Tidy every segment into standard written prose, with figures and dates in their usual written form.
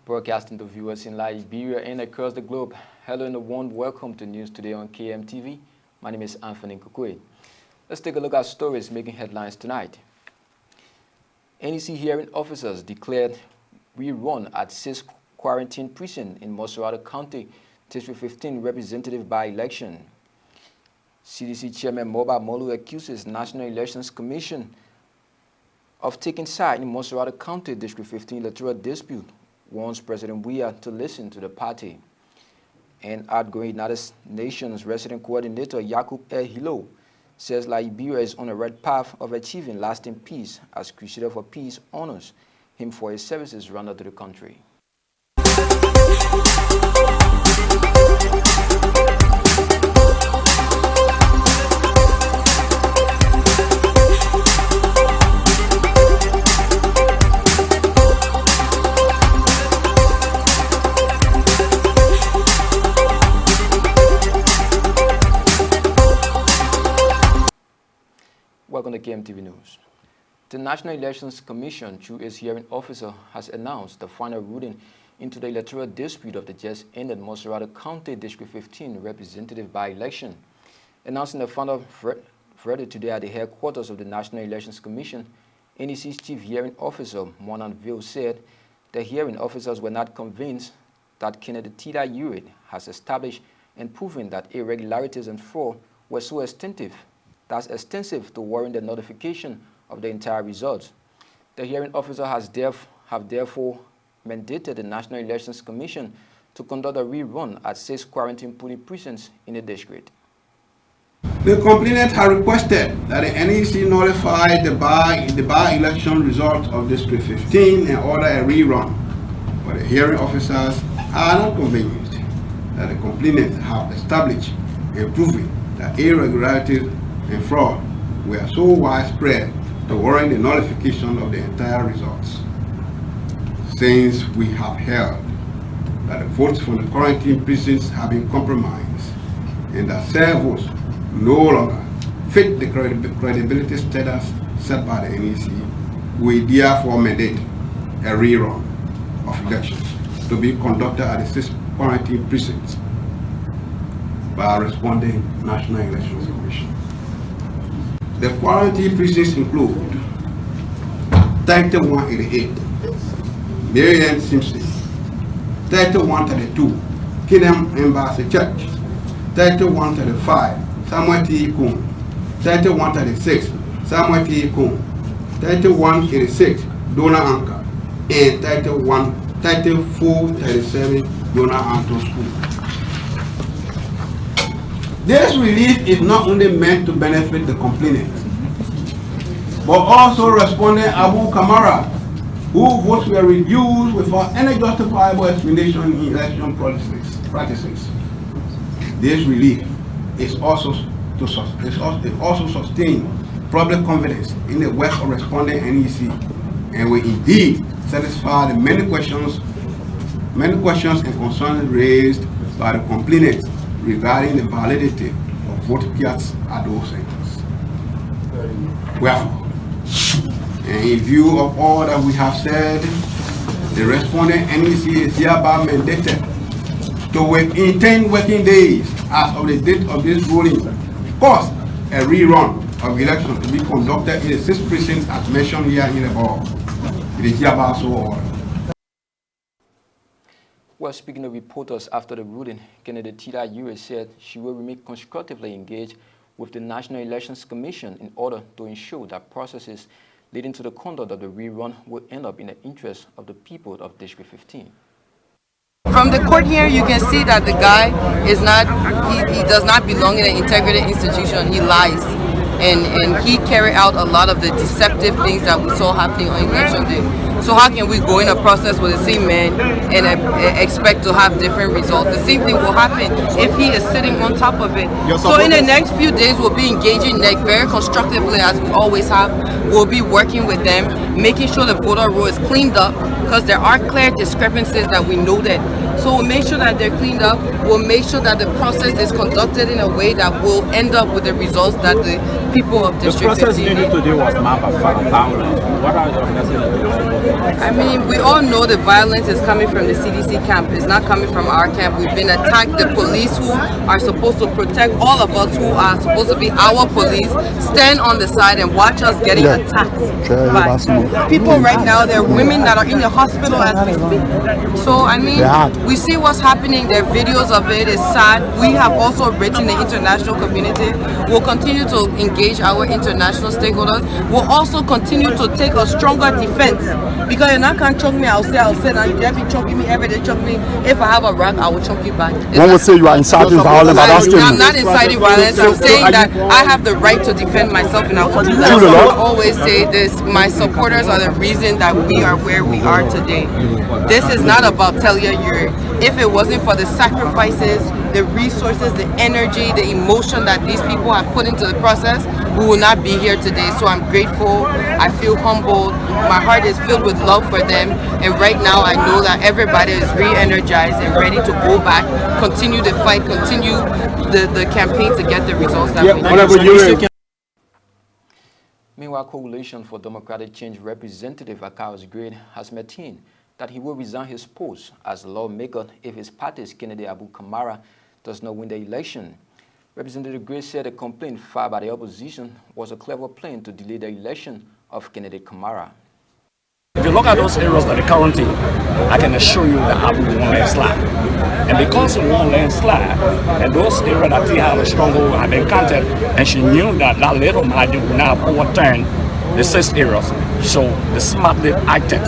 Broadcasting to viewers in Liberia and across the globe. Hello and a warm welcome to News Today on KMTV. My name is Anthony Kukwe. Let's take a look at stories making headlines tonight. NEC hearing officers declared rerun at 6 quarantine prison in Moserado County, District 15 representative by-election. CDC Chairman Moba Molu accuses National Elections Commission of taking side in Moserado County District 15 electoral dispute, warns President Weah to listen to the party. And outgoing United Nations Resident Coordinator Yakub El Hilo says Liberia is on a right path of achieving lasting peace as Crusader for Peace honors him for his services rendered to the country. Welcome to KMTV News. The National Elections Commission, through its hearing officer, has announced the final ruling into the electoral dispute of the just ended Moserado County District 15 representative by-election. Announcing the final verdict today at the headquarters of the National Elections Commission, NEC's chief hearing officer, Monan Ville, said the hearing officers were not convinced that Kennedy Tita Urate has established and proven that irregularities and fraud were so extensive to warrant the notification of the entire results. The hearing officer has therefore mandated the National Elections Commission to conduct a rerun at 6 quarantine polling precincts in the district. The complainant has requested that the NEC notify the by-election result of District 15 and order a rerun, but the hearing officers are not convinced that the complainant have established and proven that irregularities and fraud were so widespread to warrant the nullification of the entire results. Since we have held that the votes from the quarantine precincts have been compromised and that said votes no longer fit the credibility status set by the NEC, we therefore mandate a rerun of elections to be conducted at the 6 quarantine precincts by a responding National Elections Commission. The quarantine precincts include 3188, Marian Simpson, 3132, Kingdom Embassy Church, 3135, Samuel T. Kun, 3136, Samuel T. Kun, 3186, Dona Anka, and 3437, Dona Anto School. This relief is not only meant to benefit the complainant, but also respondent Abu Kamara, whose votes were reduced without any justifiable explanation in election practices. This relief is also to sustain public confidence in the work of respondent NEC and will indeed satisfy the many questions and concerns raised by the complainant regarding the validity of vote kits at those centers. Wherefore, and in view of all that we have said, the respondent NEC is hereby mandated to within 10 working days as of the date of this ruling, cause a rerun of election to be conducted in the 6 precincts as mentioned here in the above. It is hereby so ordered. Well, speaking of reporters after the ruling, Kennedy Tita Urate said she will remain constructively engaged with the National Elections Commission in order to ensure that processes leading to the conduct of the rerun will end up in the interest of the people of District 15. From the court here, you can see that the guy is not, he does not belong in an integrated institution. He lies. And he carried out a lot of the deceptive things that we saw happening on election day. So how can we go in a process with the same man and expect to have different results? The same thing will happen if he is sitting on top of it. So in the next few days, we'll be engaging very constructively as we always have. We'll be working with them, making sure the voter roll is cleaned up, because there are clear discrepancies that we know that So we'll make sure that they're cleaned up. We'll make sure that the process is conducted in a way that will end up with the results that the people of District 15... The process needed today was marked by violence. What are your messages? I mean, we all know the violence is coming from the CDC camp. It's not coming from our camp. We've been attacked. The police who are supposed to protect all of us, who are supposed to be our police, stand on the side and watch us getting attacked by people right now. There are women that are in the hospital as we speak. So, I mean, we see what's happening. There are videos of it. It's sad. We have also written the international community. We'll continue to engage our international stakeholders. We'll also continue to take a stronger defense, because you're not going to choke me. I'll say, now you can't be choking me every day. Choke me. If I have a rock, I will choke you back. One would say you are inciting violence. I'm not inciting violence. I'm saying that I have the right to defend myself, and I will do that. I always say this: my supporters are the reason that we are where we are today. This is not about Telia Yuri. If it wasn't for the sacrifices, the resources, the energy, the emotion that these people have put into the process, we will not be here today. So I'm grateful. I feel humbled. My heart is filled with love for them. And right now I know that everybody is re-energized and ready to go back, continue the fight, continue the campaign to get the results that we need. Meanwhile, Coalition for Democratic Change Representative Akaos Grade has maintained that he will resign his post as lawmaker if his party's Kennedy Abu Kamara does not win the election. Representative Gray said a complaint filed by the opposition was a clever plan to delay the election of Kennedy Kamara. If you look at those areas that are currently, I can assure you that Abu won't landslide. And because he won't landslide, and those areas that he had a stronghold have been counted, and she knew that that little margin would now overturn the 6 areas. So they smartly acted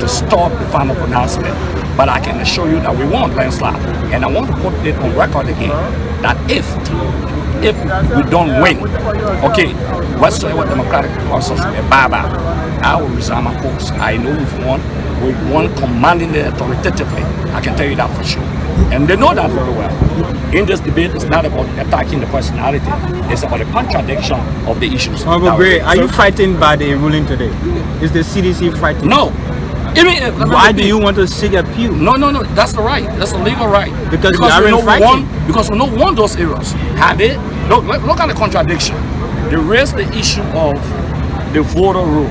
to stop the final pronouncement. But I can assure you that we won't landslide. And I want to put it on record again that if we don't win, okay, whatsoever democratic process will bye-bye, I will resign my post. I know we've won commanding it authoritatively. I can tell you that for sure. And they know that very well. In this debate, it's not about attacking the personality. It's about the contradiction of the issues. Honorable Gray, are you frightened by the ruling today? Is the CDC frightened? No. Why do you want to seek appeal? No. That's the right. That's the legal right. Because we know because we don't want those areas. Have it? Look at the contradiction. They raised the issue of the voter roll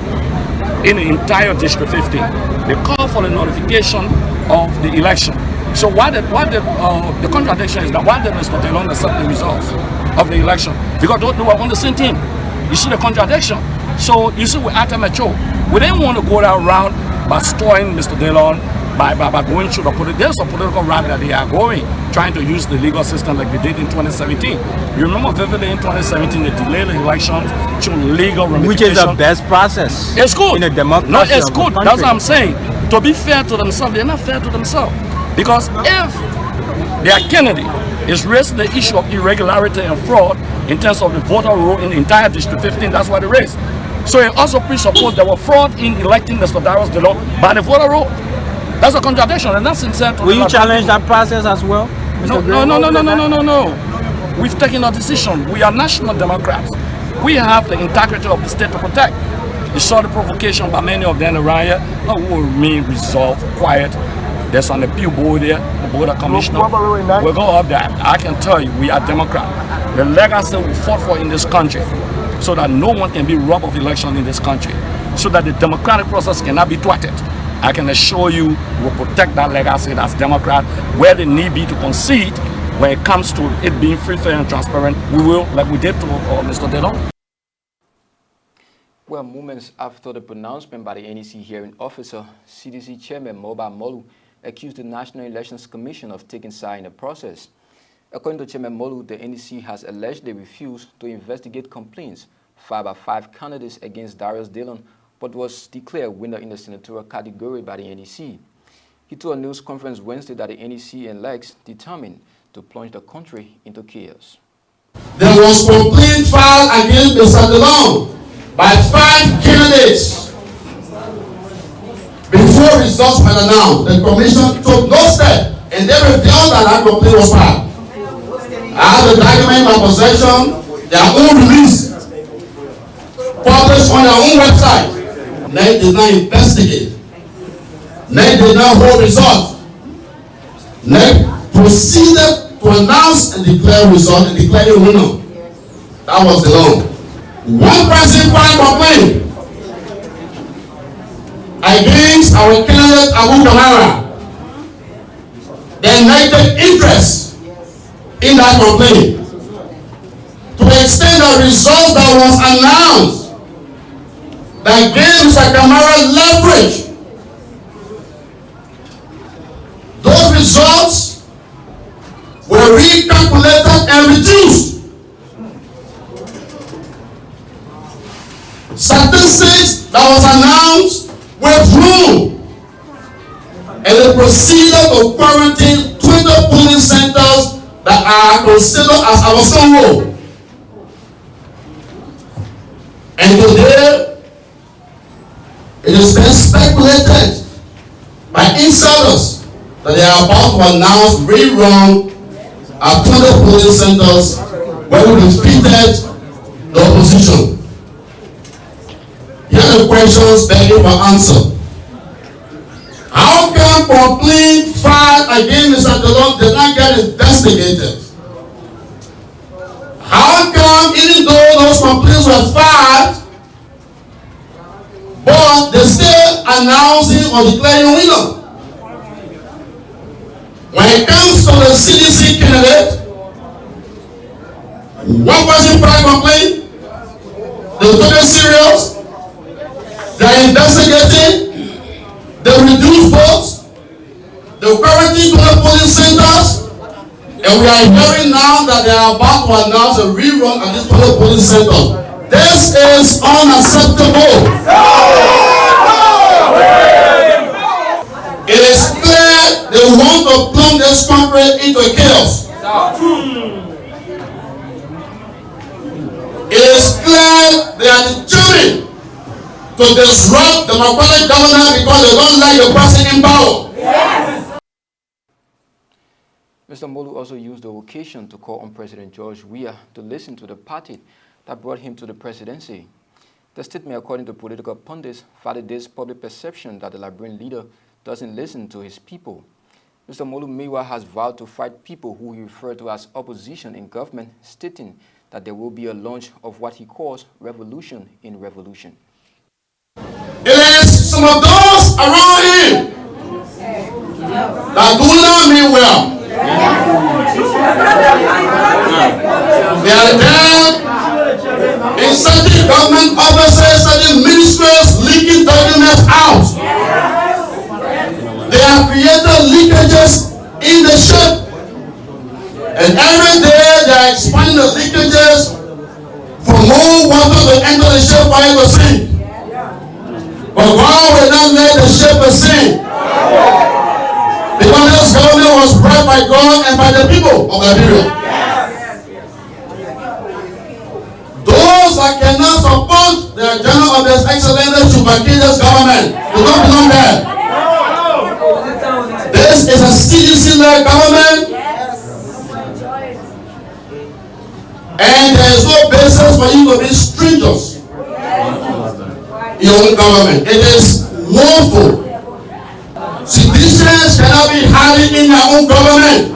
in the entire District 15. They call for the notification of the election. So the contradiction is that why did Mr. Delon accept the results of the election? Because they were on the same team. You see the contradiction. So you see we're at a mature. We didn't want to go that route by storing Mr. Delon, by going through the political. There's a political route that they are going, trying to use the legal system like they did in 2017. You remember vividly in 2017 they delayed the elections through legal ramifications. Which is the best process. It's good. In a democracy. No, it's good. That's what I'm saying. To be fair to themselves, they're not fair to themselves. Because if their Kennedy is raising the issue of irregularity and fraud in terms of the voter roll in the entire District 15, that's what they raised. So it also presupposed there were fraud in electing Mr. Darius Delon by the voter roll. That's a contradiction, and that's sincere. Will you challenge that process as well? No. We've taken a decision. We are national Democrats. We have the integrity of the state to protect. You saw the provocation by many of them around here. We will remain resolved, quiet. There's an appeal board there, the border commissioner. We'll go up there. I can tell you, we are Democrat. The legacy we fought for in this country, so that no one can be robbed of election in this country, so that the democratic process cannot be thwarted. I can assure you we'll protect that legacy as Democrat. Where the need be to concede when it comes to it being free, fair, and transparent, we will, like we did to Mr. Delon. Well, moments after the pronouncement by the NEC hearing officer, CDC Chairman Moba Molu accused the National Elections Commission of taking side in the process. According to Chairman Molu, the NEC has allegedly refused to investigate complaints filed by 5 candidates against Darius Delon, but was declared winner in the senatorial category by the NEC. He told a news conference Wednesday that the NEC and LEGS determined to plunge the country into chaos. There was complaint filed against Mr. Delon by 5 candidates. Before results were announced, the commission took no step, and they revealed that that complaint was filed. I have the document in my possession, their own release, published on their own website. NEC did not investigate. NEC did not hold results. NEC proceeded to announce and declare result and declare a winner. That was the law. One person filed complaint against our candidate Abu Kamara. They united interest in that complaint to the extent the result that was announced that gave Mr. Kamara leverage. Those results were recalculated and reduced. Statistics that was announced were wrong, and they proceeded to quarantine 20 polling centers that are considered as our stronghold. And today, it is being speculated by insiders that they are about to announce rerun at 20 polling centers where we defeated the opposition. Here are the questions begging for answer. How come complaint filed against Mr. Delon did not get investigated? How come even though those complaints were filed, but they still announcing or declaring winner? When it comes to the CDC candidate, one person filed complaint, they took it serious, they are investigating, they reduce votes, they quarantine 20 polling centers, and we are hearing now that they are about to announce a rerun at this 20 polling center. This is unacceptable. It is clear they want to plunge this country into chaos. It is clear they are determined to disrupt democratic governance because they don't like the person in power. Yes. Mr. Molu also used the occasion to call on President George Weah to listen to the party that brought him to the presidency. The statement, according to political pundits, validates public perception that the Liberian leader doesn't listen to his people. Mr. Molu Mewa has vowed to fight people who he referred to as opposition in government, stating that there will be a launch of what he calls revolution in revolution. It is some of those around him that do not mean well. They are there in certain government offices, certain ministries, leaking documents out. They have created leakages in the ship, and every day they are expanding the leakages for more water to enter the ship for it to sink. But God will not let the ship sink, because this government was brought by God and by the people of Liberia. Those that cannot support the agenda of His Excellency should vacate this government. They don't belong there. This is a CDC-led government, and there is no basis for you to be strangers in your own government. It is lawful. Citizens cannot be hiding in their own government.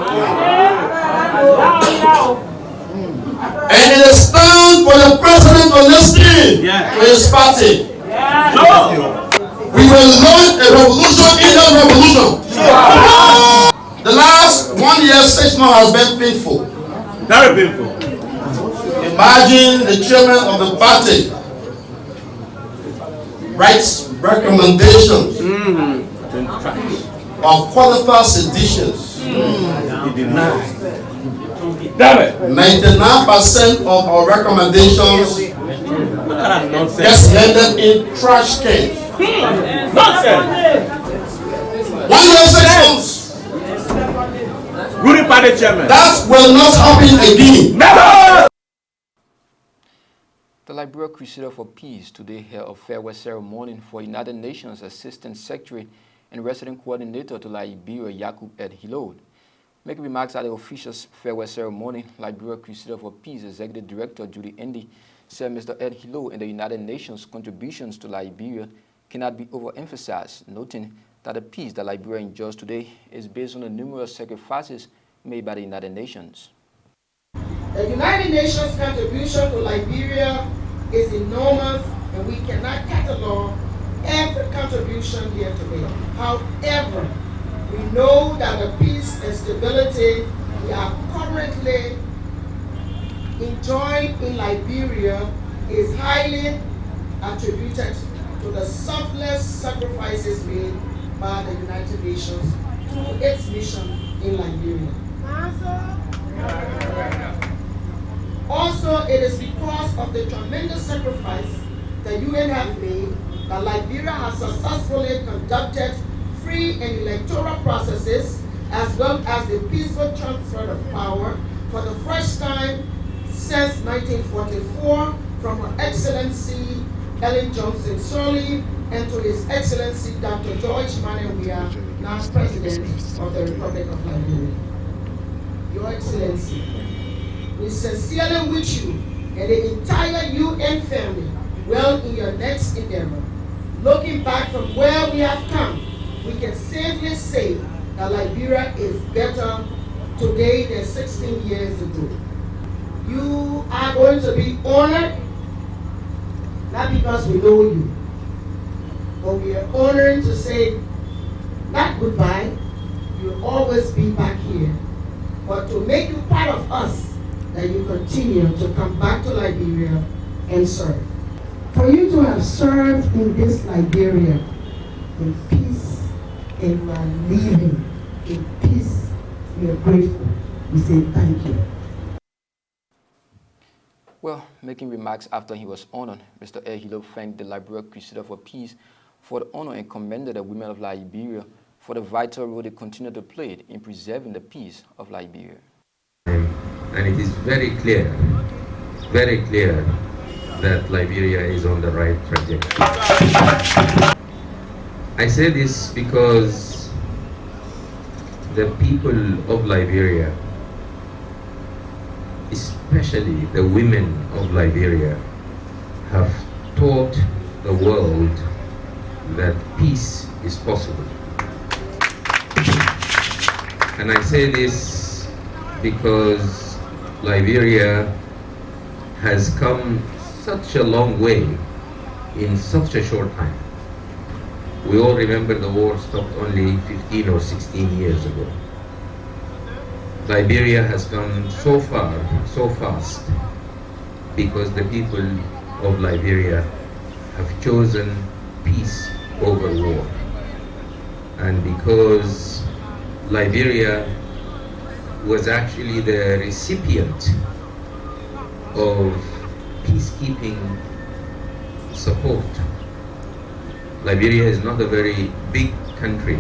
And it is time for the president to listen to his party. We will launch a revolution in that revolution. The last 1 year, 6 months has been painful. Very painful. Imagine the chairman of the party writes recommendations of qualified seditions. He denied. 99% of our recommendations gets landed in trash cans. Nonsense. 1 year, 6 months. Ruling party chairman. That will not happen again. Never. The Liberia Crusader for Peace today held a farewell ceremony for United Nations Assistant Secretary and Resident Coordinator to Liberia, Yakub Ed Hilode. Making remarks at the official farewell ceremony, Liberia Crusader for Peace Executive Director Judy Endy said Mr. Ed Hilode and the United Nations contributions to Liberia cannot be overemphasized, noting that the peace that Liberia enjoys today is based on the numerous sacrifices made by the United Nations. The United Nations contribution to Liberia is enormous, and we cannot catalog every contribution here today. However, we know that the peace and stability we are currently enjoying in Liberia is highly attributed to the selfless sacrifices made by the United Nations through its mission in Liberia. Also, it is because of the tremendous sacrifice the UN have made that Liberia has successfully conducted free and electoral processes as well as the peaceful transfer of power for the first time since 1944 from Her Excellency Ellen Johnson Sirleaf and to His Excellency Dr. George Manawia, now President of the Republic of Liberia. Your Excellency, we sincerely wish you and the entire UN family well in your next endeavor. Looking back from where we have come, we can safely say that Liberia is better today than 16 years ago. You are going to be honored, not because we know you, but we are honored to say not goodbye, you'll always be back here, but to make you part of us, that you continue to come back to Liberia and serve. For you to have served in this Liberia in peace and you are leaving in peace, we are grateful. We say thank you. Well, making remarks after he was honored, Mr. Ehilo thanked the Liberia Crusader for Peace for the honor and commended the women of Liberia for the vital role they continue to play in preserving the peace of Liberia. And it is very clear that Liberia is on the right trajectory. I say this because the people of Liberia, especially the women of Liberia, have taught the world that peace is possible. And I say this because Liberia has come such a long way in such a short time. We all remember the war stopped only 15 or 16 years ago. Liberia has gone so far, so fast, because the people of Liberia have chosen peace over war. And because Liberia was actually the recipient of peacekeeping support. Liberia is not a very big country,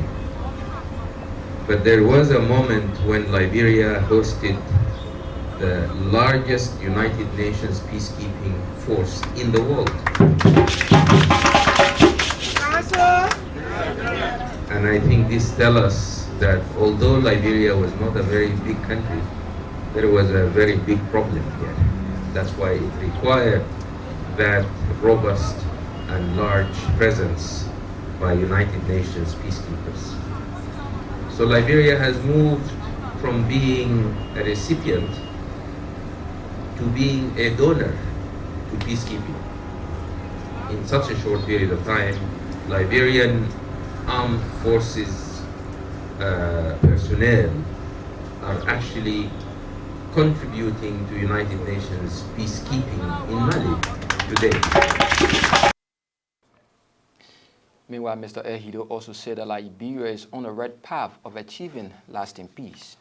but there was a moment when Liberia hosted the largest United Nations peacekeeping force in the world. And I think this tells us that although Liberia was not a very big country, there was a very big problem here. That's why it required that robust and large presence by United Nations peacekeepers. So Liberia has moved from being a recipient to being a donor to peacekeeping. In such a short period of time, Liberian armed forces personnel are actually contributing to United Nations peacekeeping in Mali today. Meanwhile, Mr. Ehilo also said that Liberia is on the right path of achieving lasting peace.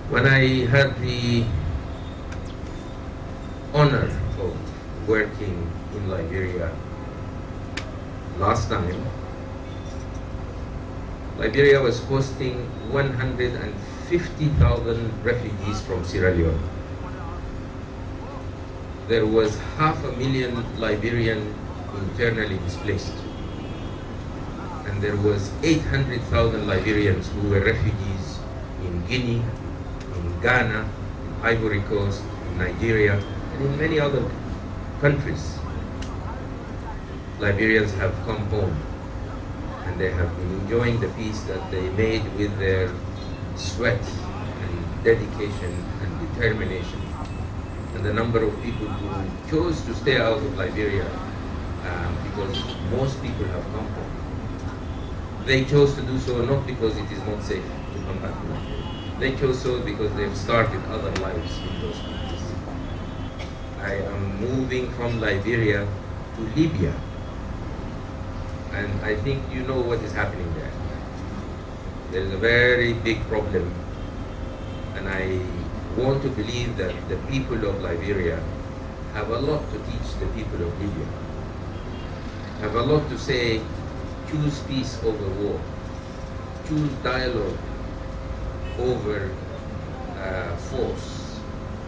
When I had the honor of working in Liberia last time, Liberia was hosting 150,000 refugees from Sierra Leone. There was 500,000 Liberian internally displaced. And there was 800,000 Liberians who were refugees in Guinea, in Ghana, in Ivory Coast, in Nigeria, and in many other countries. Liberians have come home. and they have been enjoying the peace that they made with their sweat and dedication and determination. And the number of people who chose to stay out of Liberia, because most people have come home. They chose to do so not because it is not safe to come back to Liberia. They chose so because they've started other lives in those countries. I am moving from Liberia to Libya, and I think you know what is happening there. There is a very big problem, and I want to believe that the people of Liberia have a lot to teach the people of Libya, have a lot to say. Choose peace over war, choose dialogue over force,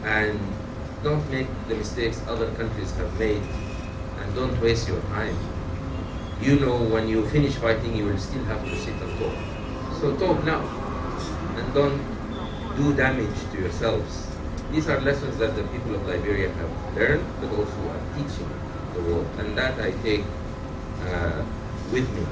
and don't make the mistakes other countries have made, and don't waste your time. You know, when you finish fighting, you will still have to sit and talk. So talk now, and don't do damage to yourselves. These are lessons that the people of Liberia have learned, but also are teaching the world, and that I take with me.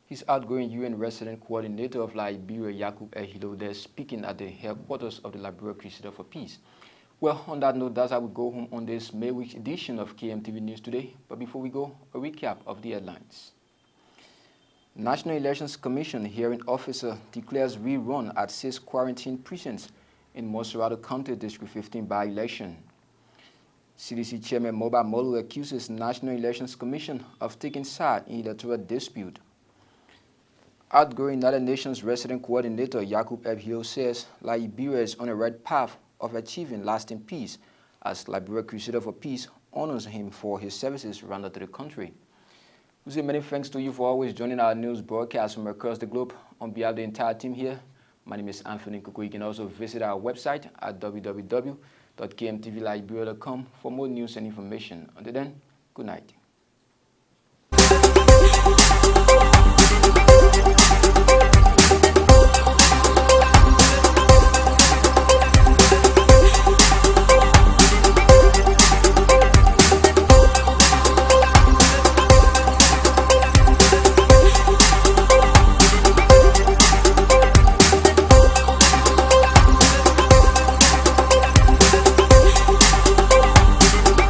His outgoing UN resident coordinator of Liberia, Yakub Ehilo, there speaking at the headquarters of the Liberia Crusader for Peace. Well, on that note, that's how we go home on this May week edition of KMTV News Today. But before we go, a recap of the headlines. National Elections Commission hearing officer declares rerun at 6 quarantine precincts in Moserado County District 15 by-election. CDC Chairman Moba Molu accuses National Elections Commission of taking side in electoral dispute. Outgoing United Nations resident coordinator Yakub Ehilo says Liberia is on a right path of achieving lasting peace as Liberia Crusader for Peace honors him for his services rendered to the country. We say many thanks to you for always joining our news broadcast from across the globe. On behalf of the entire team here, my name is Anthony Kuku. You can also visit our website at www.kmtvliberia.com for more news and information. Until then, good night.